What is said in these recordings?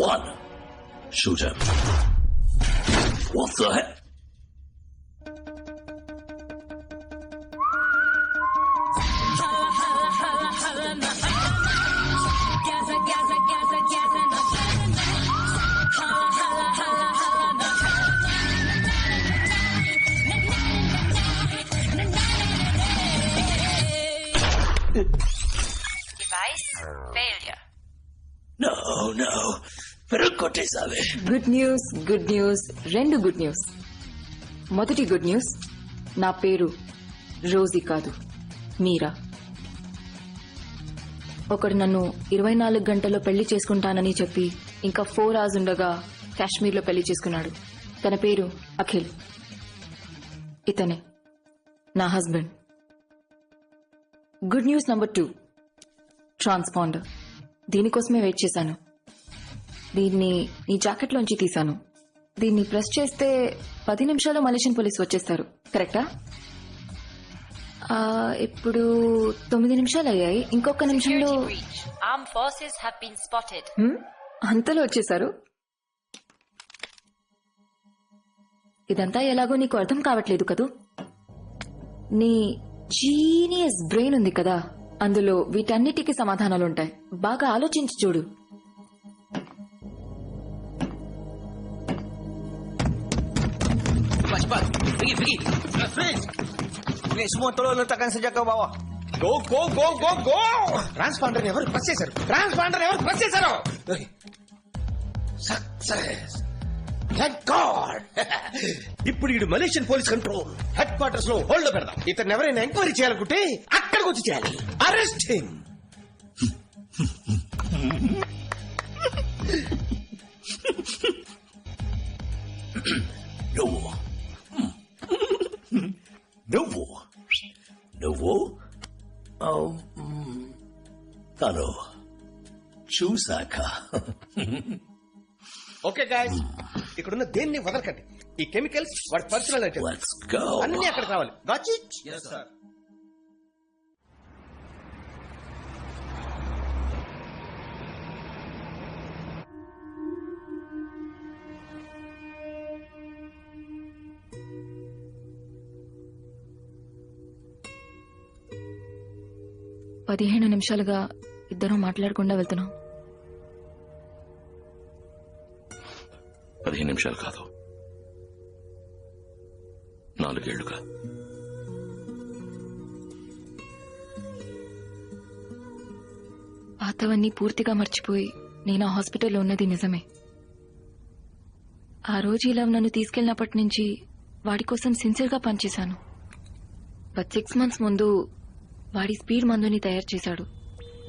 One. Shoot him. What the heck? Device failure. No. Pero కొట్టేసావే. Good news రెండు good news. మొదటి good news, నా పేరు Rosie కాదు, మీరా. ఒకడు నన్ను 24 గంటల్లో పెళ్లి చేసుకుంటానని చెప్పి ఇంకా 4 hours ఉండగా కాశ్మీర్లో పెళ్లి చేసుకున్నాడు. తన పేరు అఖిల్. ఇతనే నా husband. Good news number 2, transponder. దీనికోసమే వెయిట్ చేశాను. దీన్ని నీ జాకెట్లోంచి తీశాను. దీన్ని ప్రెస్ చేస్తే 10 నిమిషాల్లో మలేషియన్ పోలీసు వచ్చేస్తారు. కరెక్టా? ఇప్పుడు 9 నిమిషాలు అయ్యాయి. ఇంకొక నిమిషంలో Armed forces have been spotted. అంతలో వచ్చేసారు. ఇదంతా ఎలాగో నీకు అర్థం కావట్లేదు కదూ. నీ జీనియస్ బ్రెయిన్ ఉంది కదా, అందులో వీటన్నిటికీ సమాధానాలుంటాయి. బాగా ఆలోచించి చూడు. Tolong letakkan sejak ke bawah. Go. Transponder ఎవరు ప్రెస్ చేశారు? సక్సెస్. Thank God. ఇప్పుడు ఈ Malaysian police control head quarters లో హోల్డ్ పెడదాం. ఇతను ఎవరైనా ఎంక్వైరీ చేయాలనుకుంటే అక్కడికి వచ్చి చేయాలి. Arrest him. నువ్వు తను చూసాక ఓకే గాయ్స్, ఇక్కడున్న దేన్ని వదలకండి. ఈ కెమికల్స్ వాడి పర్సనల్ ఐటమ్స్ అన్ని అక్కడ కావాలి. Got it? yes sir. పదిహేను నిమిషాలుగా ఇద్దరం మాట్లాడకుండా వెళ్తున్నాం. 15 నిమిషాలు కాదు, 4 ఏళ్లుగా. పాతవన్నీ పూర్తిగా మర్చిపోయి నేను ఆ హాస్పిటల్లో ఉన్నది నిజమే. ఆ రోజు ఇలా నన్ను తీసుకెళ్లినప్పటి నుంచి వాడి కోసం సిన్సియర్గా పనిచేశాను. బట్ 6 months ముందు వాడి స్పీడ్ మందుని తయారు చేశాడు.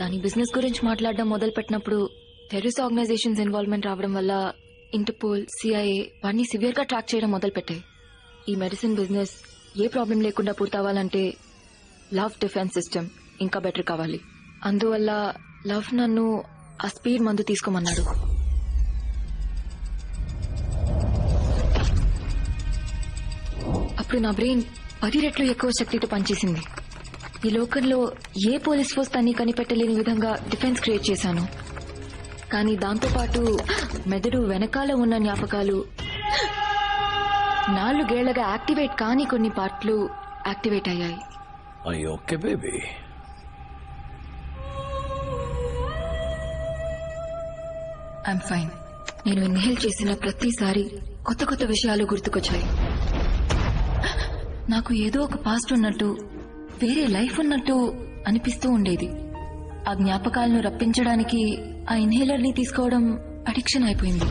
దాని బిజినెస్ గురించి మాట్లాడడం మొదలుపెట్టినప్పుడు టెర్రరిస్ట్ ఆర్గనైజేషన్స్ ఇన్వాల్వ్మెంట్ రావడం వల్ల ఇంటర్పోల్, CIA వాడిని సివియర్ గా ట్రాక్ చేయడం మొదలుపెట్టాయి. ఈ మెడిసిన్ బిజినెస్ ఏ ప్రాబ్లం లేకుండా పూర్తవ్వాలంటే లవ్ డిఫెన్స్ సిస్టమ్ ఇంకా బెటర్ కావాలి. అందువల్ల లవ్ నన్ను ఆ స్పీడ్ మందు తీసుకోమన్నాడు. అప్పుడు నా బ్రెయిన్ 10 రెట్లు ఎక్కువ శక్తితో పనిచేసింది. ఈ లోకంలో ఏ పోలీస్ ఫోర్స్ తన్ని కనిపెట్టలేని విధంగా డిఫెన్స్ క్రియేట్ చేశాను. కానీ దాంతోపాటు మెదడు వెనకాల ఉన్న జ్ఞాపకాలు, 4 ఏళ్లగా యాక్టివేట్ కాని కొన్ని పార్ట్లు యాక్టివేట్ అయ్యాయి. Okay baby. I'm fine. నేను ఇన్హేల్ చేసిన ప్రతిసారి కొత్త కొత్త విషయాలు గుర్తుకొచ్చాయి. నాకు ఏదో ఒక పాస్ట్ ఉన్నట్టు, వేరే లైఫ్ ఉన్నట్టు అనిపిస్తూ ఉండేది. ఆ జ్ఞాపకాలను రప్పించడానికి ఆ ఇన్హేలర్ ని తీసుకోవడం అడిక్షన్ అయిపోయింది.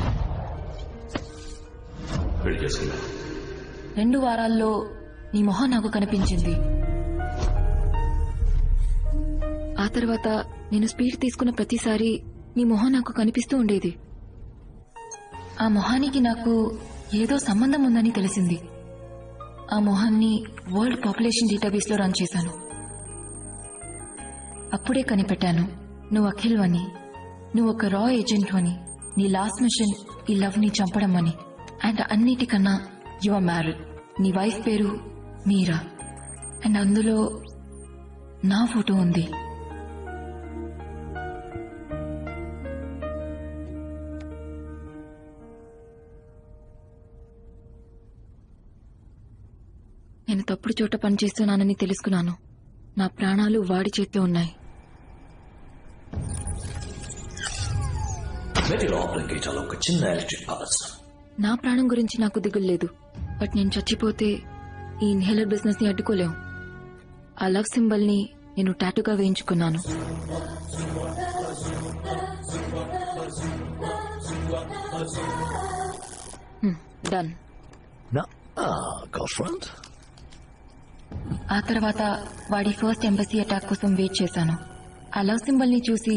2 వారాల్లో నీ మొహం నాకు కనిపించింది. ఆ తర్వాత నేను స్పీడ్ తీసుకున్న ప్రతిసారి నీ మొహం నాకు కనిపిస్తూ ఉండేది. ఆ మొహానికి నాకు ఏదో సంబంధం ఉందని తెలిసింది. ఆ మొహాన్ని వరల్డ్ పాపులేషన్ డేటాబేస్ లో రన్ చేశాను. అప్పుడే కనిపెట్టాను, నువ్వు అఖిల్ అని, నువ్వు ఒక రా ఏజెంట్ అని, నీ లాస్ట్ మిషన్ ఈ లవ్ ని చంపడం అని. అండ్ అన్నిటికన్నా యు ఆర్ మ్యారీడ్. నీ వైఫ్ పేరు మీరా. అండ్ అందులో నా ఫోటో ఉంది. నేను తప్పుడు చోట పనిచేస్తున్నానని తెలుసుకున్నాను. నా ప్రాణాలు వాడి చేతిలో ఉన్నాయి. మెటీ లోపలికి చాలా ఒక చిన్న ఎలక్ట్రిక్ పవర్స్. నా ప్రాణం గురించి నాకు దిగులు లేదు. బట్ నేను చచ్చిపోతే ఈ ఇన్హేలర్ బిజినెస్ ని అడ్డుకోలేం. ఆ లవ్ సింబల్ ని నేను టాటూగా వేయించుకున్నాను. డన్. గర్ల్ఫ్రెండ్. ఆ తర్వాత వాడి ఫస్ట్ ఎంబసీ అటాక్ కోసం వెయిట్ చేశాను. ఆ లవ్ సింబల్ ని చూసి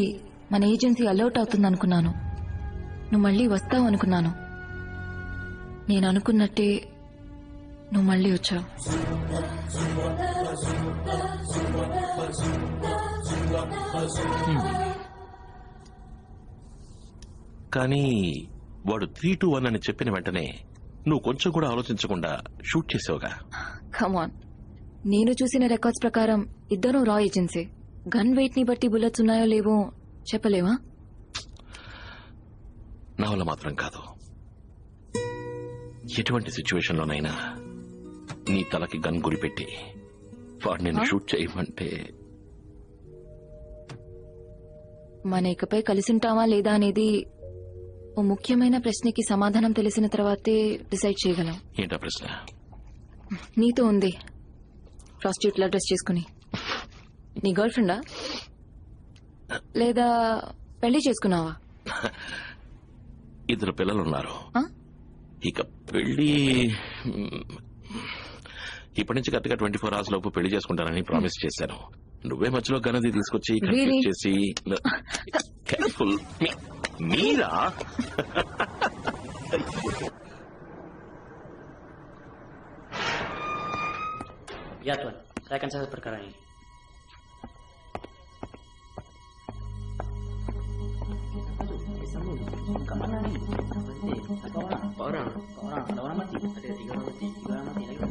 మన ఏజెన్సీ అలర్ట్ అవుతుందనుకున్నాను. నువ్వు మళ్ళీ వస్తావు అనుకున్నాను. నేను అనుకున్నట్టే నువ్వు మళ్ళీ వచ్చావు. కానీ వాడు 3-2-1 అని చెప్పిన వెంటనే నువ్వు కొంచెం కూడా ఆలోచించకుండా షూట్ చేసావుగా. కమాన్, నేను చూసిన రికార్డ్స్ ప్రకారం ఇద్దరు రా ఏజెన్సీ. గన్ వెయిట్ ని బట్టి బుల్లెట్స్ ఉన్నాయో లేవో చెప్పలేవా? నా వల్ల మాత్రం కాదు. ఎటువంటి సిచ్యువేషన్ లోనైనా నీ తలకి గన్ గురిపెట్టి వాడు నేను షూట్ చేయమంటే మన ఇకపై కలిసింటావా లేదా అనేది ఓ ముఖ్యమైన ప్రశ్నకి సమాధానం తెలిసిన తర్వాతే డిసైడ్ చేయగలం. ఏంటా ప్రశ్న? నీతో ఉంది. ప్రాస్టిట్యూట్ లా డ్రెస్ చేసుకుని నీ గర్ల్ ఫ్రెండా లేదా పెళ్లి చేసుకున్నావా? 2 పిల్లలున్నారు. ఆ? ఇక పెళ్లి ఇప్పటి నుంచి కరెక్ట్గా 24 hours లోపు పెళ్లి చేసుకుంటానని ప్రామిస్ చేశాను. నువ్వే మధ్యలో గనది తీసుకొచ్చి Really? కన్ఫ్యూజ్ చేసి careful. Meera? Ya Tuan, saya akan catat perkara ini. Kemana nih? Berhenti. Orang. Ada orang mati. Ada 3 orang mati. 3 orang mati lagi.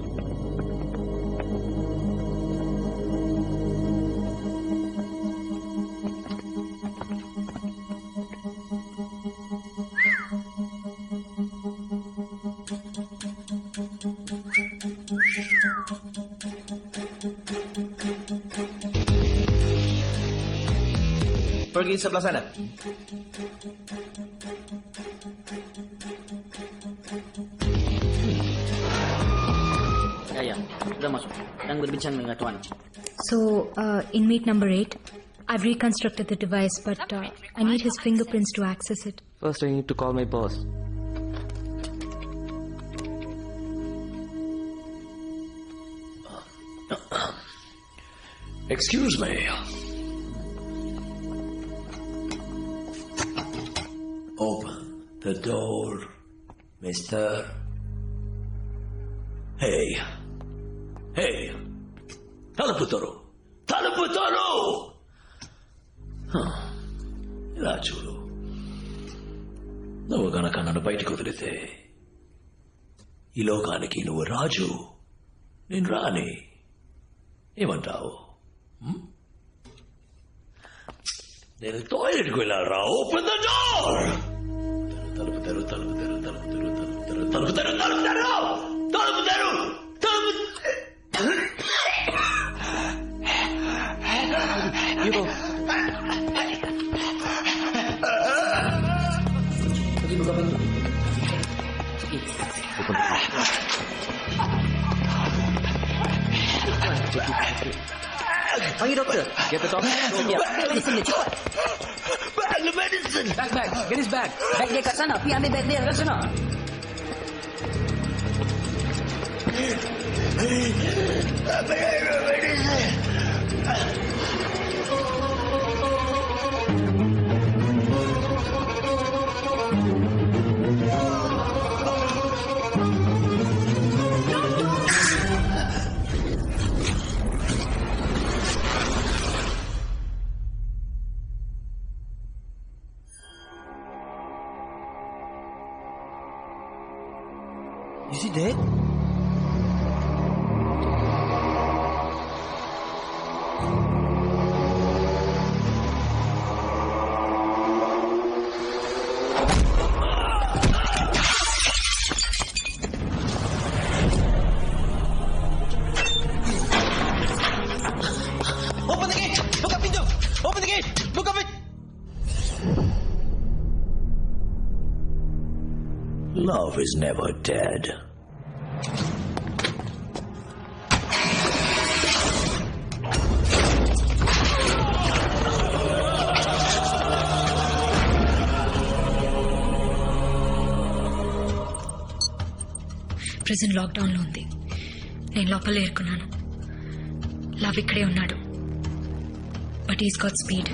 Pergi sebelah sana. Ya, sudah masuk. Dan berbincang dengan Tuan. So, inmate number 8, I've reconstructed the device, but I need his fingerprints to access it. First, I need to call my boss. Excuse me. Open the door, mister. Hey. తలుపు తోరు. ఇలా చూడు, నువ్వు గనక నన్ను బయటకు వదిలితే ఈ లోకానికి నువ్వు రాజు, నేను రాని. ఏమంటావు? నేను టాయిలెట్కి వెళ్ళాలరా. Open the door. తలుపు తెరు. Pergi buka pintu. Panggil doktor. Get the doctor. Siap. Medicine dia cepat. Bag. Get his bag. Bag dia kat sana. Pergi ambil bag dia kat sana. Is he dead? Love is never dead. Prison lockdown లో ఉంది. నేను లోపల ఏరుకున్నాను. Love ఇక్కడే ఉన్నాడు. But is got speed.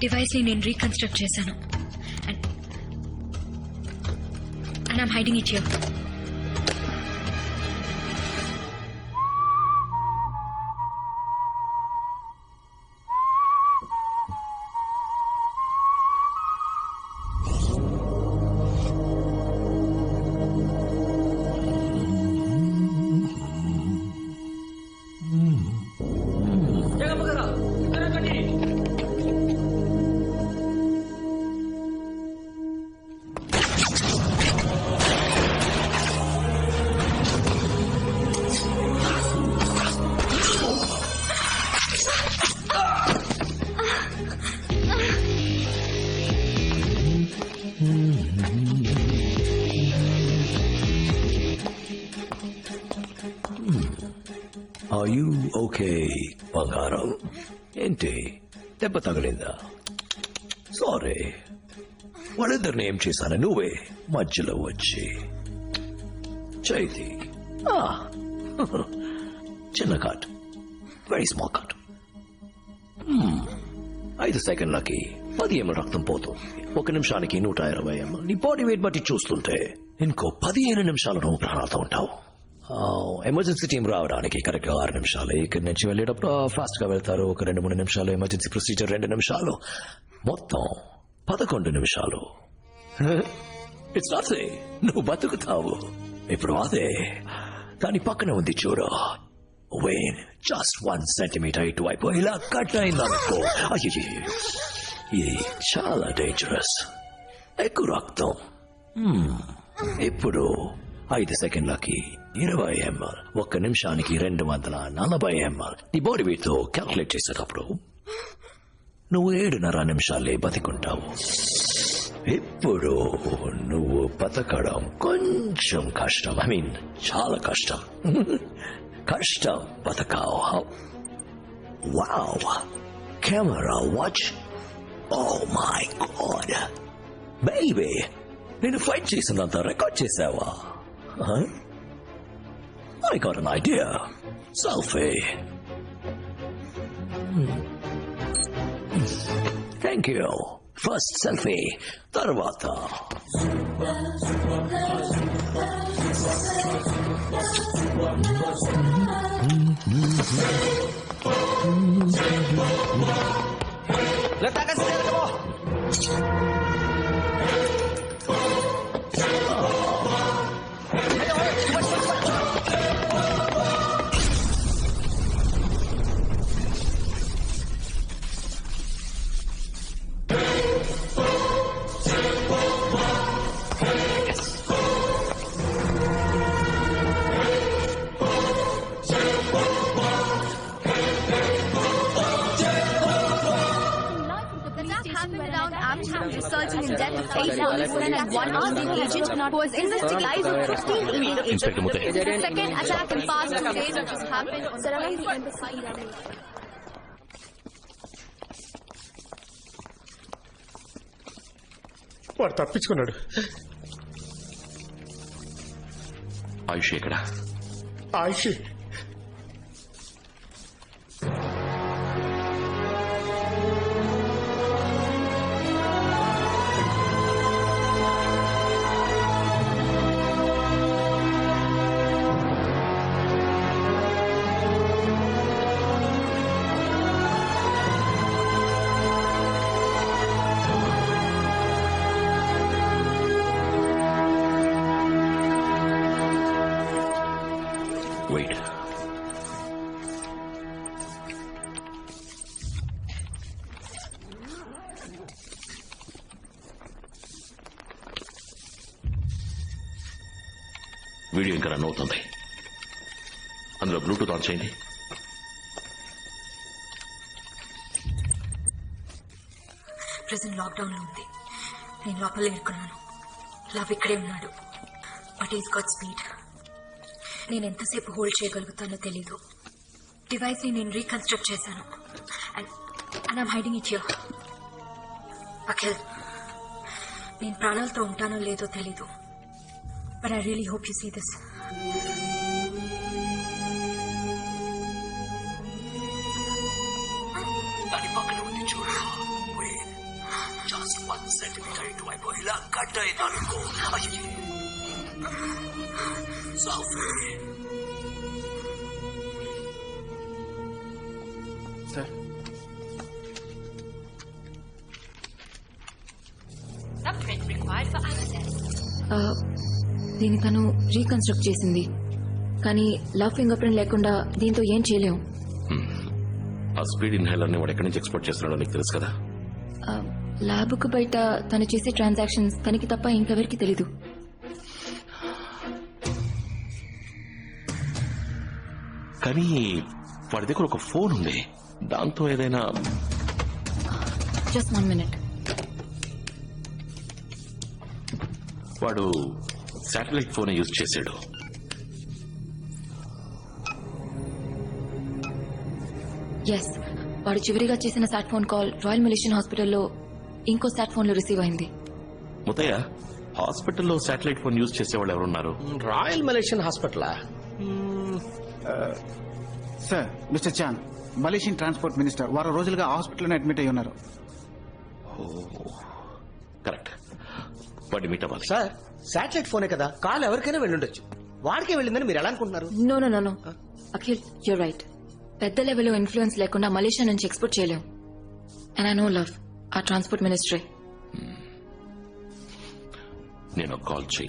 Device ని నేను reconstruct చేశాను. And I'm hiding it here. Are you okay, బంగారం? ఏంటి దెబ్బ తగిలిందా? సారీ, వాళ్ళిద్దరిని ఏం చేశాను నువ్వే మధ్యలో వచ్చి చైతి. చిన్న cut, very small cut. 5 సెకండ్లకి 10 ml రక్తం పోతుంది. 1 నిమిషానికి 120 ml. నీ బాడీ వెయిట్ బట్టి చూస్తుంటే ఇంకో 15 నిమిషాలు నువ్వు ప్రాణాలతో ఉంటావు. ఎమర్జెన్సీ టీం రావడానికి కరెక్ట్ గా 6 నిమిషాలు. ఇక్కడి నుంచి వెళ్ళేటప్పుడు ఫాస్ట్ గా వెళ్తారు. ఒక 2-3 నిమిషాలు. ఎమర్జెన్సీ ప్రొసీజర్ 2 నిమిషాలు. మొత్తం 11 నిమిషాలు. ఇట్స్ నాట్ సే నువ్వు బతుకుతావు. ఇప్పుడు అదే దాని పక్కన ఉంది చూడు. వెయిన్ జస్ట్ 1 సెంటీమీటర్ ఇటువైపు ఇలా కట్ అయిందనుకో, ఇది చాలా డేంజరస్. ఎక్కువ రక్తం. ఇప్పుడు 5 సెకండ్లకి 20 ml. 1 నిమిషానికి 240 ml. నీ బాడీ వెయిట్ తో క్యాల్కులేట్ చేసేటప్పుడు నువ్వు 7.5 నిమిషాలే బతికుంటావు. ఇప్పుడు నువ్వు బతకడం కొంచెం కష్టం. ఐ మీన్ చాలా కష్టం. కష్టం బతకావు. Wow, camera watch. Oh my god baby, నేను ఫైట్ చేసినంత రికార్డ్ చేసావా? I got an idea. Selfie. Thank you. First selfie, tarvata. Letakkan senjata kamu. Resulting in death of 8 policemen and 1 armed agent who was investigating 15 Indian agents. Inspector Muthe. The second attack in past 2 days that has happened surrounding the embassy. వాడు తప్పించుకున్నాడు. ఆయుష్ ఎక్కడ? ఆయుష్ wait. Video ఇంకా run అవుతుంది. అందులో Bluetooth on చేయండి. Present lockdown లో ఉంది. నేను లోపల ఇరుక్కున్నాను. లవ్ ఇక్కడే ఉన్నాడు. But is got speed. నేను ఎంతసేపు హోల్డ్ చేయగలుగుతానో తెలీదు. డివైస్ ని నేను రీకన్స్ట్రక్ట్ చేశాను. And I'm hiding it here. Akhil, నేను ప్రాణాలతో ఉంటానో లేదో తెలీదు. But I really hope you see this. దాని పక్కన ఉంది చూడు. జస్ట్ 1 సెంటీమీటర్ ఇటు వైపు ఇలా కట్ అయిందనుకో. Sir Thumbprint required for access. దీన్ని తను రీకన్స్ట్రక్ట్ చేసింది, కానీ లవ్ ఫింగర్ ప్రింట్ లేకుండా దీంతో ఏం చేయలేం. ఆ స్పీడ్ ఇన్హేలర్ ని వాడు ఎక్కడి నుంచి ఎక్స్పోర్ట్ చేస్తున్నాడో నీకు తెలుసు కదా. ల్యాబ్కు బయట తను చేసే ట్రాన్సాక్షన్స్ తనకి తప్ప ఇంకెవరికి తెలీదు. కానీ వాడి దగ్గర ఒక ఫోన్ ఉంది. దాంతో ఏదైనా జస్ట్ 1 minute. వాడు శాటిలైట్ ఫోన్ యూజ్ చేశాడు. ఎస్, వాడు చివరిగా చేసిన సాట్ ఫోన్ కాల్ రాయల్ మలేషియన్ హాస్పిటల్లో ఇంకో సాట్ ఫోన్ లో రిసీవ్ అయింది. ముతయ్య, హాస్పిటల్లో శాటిలైట్ ఫోన్ యూజ్ చేసేవాళ్ళు ఎవరున్నారు? Royal Malaysian Hospital. Sir, Mister Chan, Malaysian transport minister వారం రోజులుగా హాస్పిటల్లోనే అడ్మిట్ అయి ఉన్నారు. కరెక్ట్. వాడిని మీట్ అవ్వాలి. సార్, శాటిలైట్ ఫోనే కదా, కాల్ ఎవరికైనా వెళ్ళుండొచ్చు. వాడికే వెళ్ళిందని మీరు ఎలా అనుకుంటున్నారు? No no no no Akhil, you're right. పెద్ద లెవెల్లో ఇన్ఫ్లుయెన్స్ లేకుండా మలేషియా నుంచి ఎక్స్పోర్ట్ చేయలేం. అండ్ ఐ నో లవ్ ఆ ట్రాన్స్పోర్ట్ మినిస్ట్రీ. నేను కాల్ చేయి.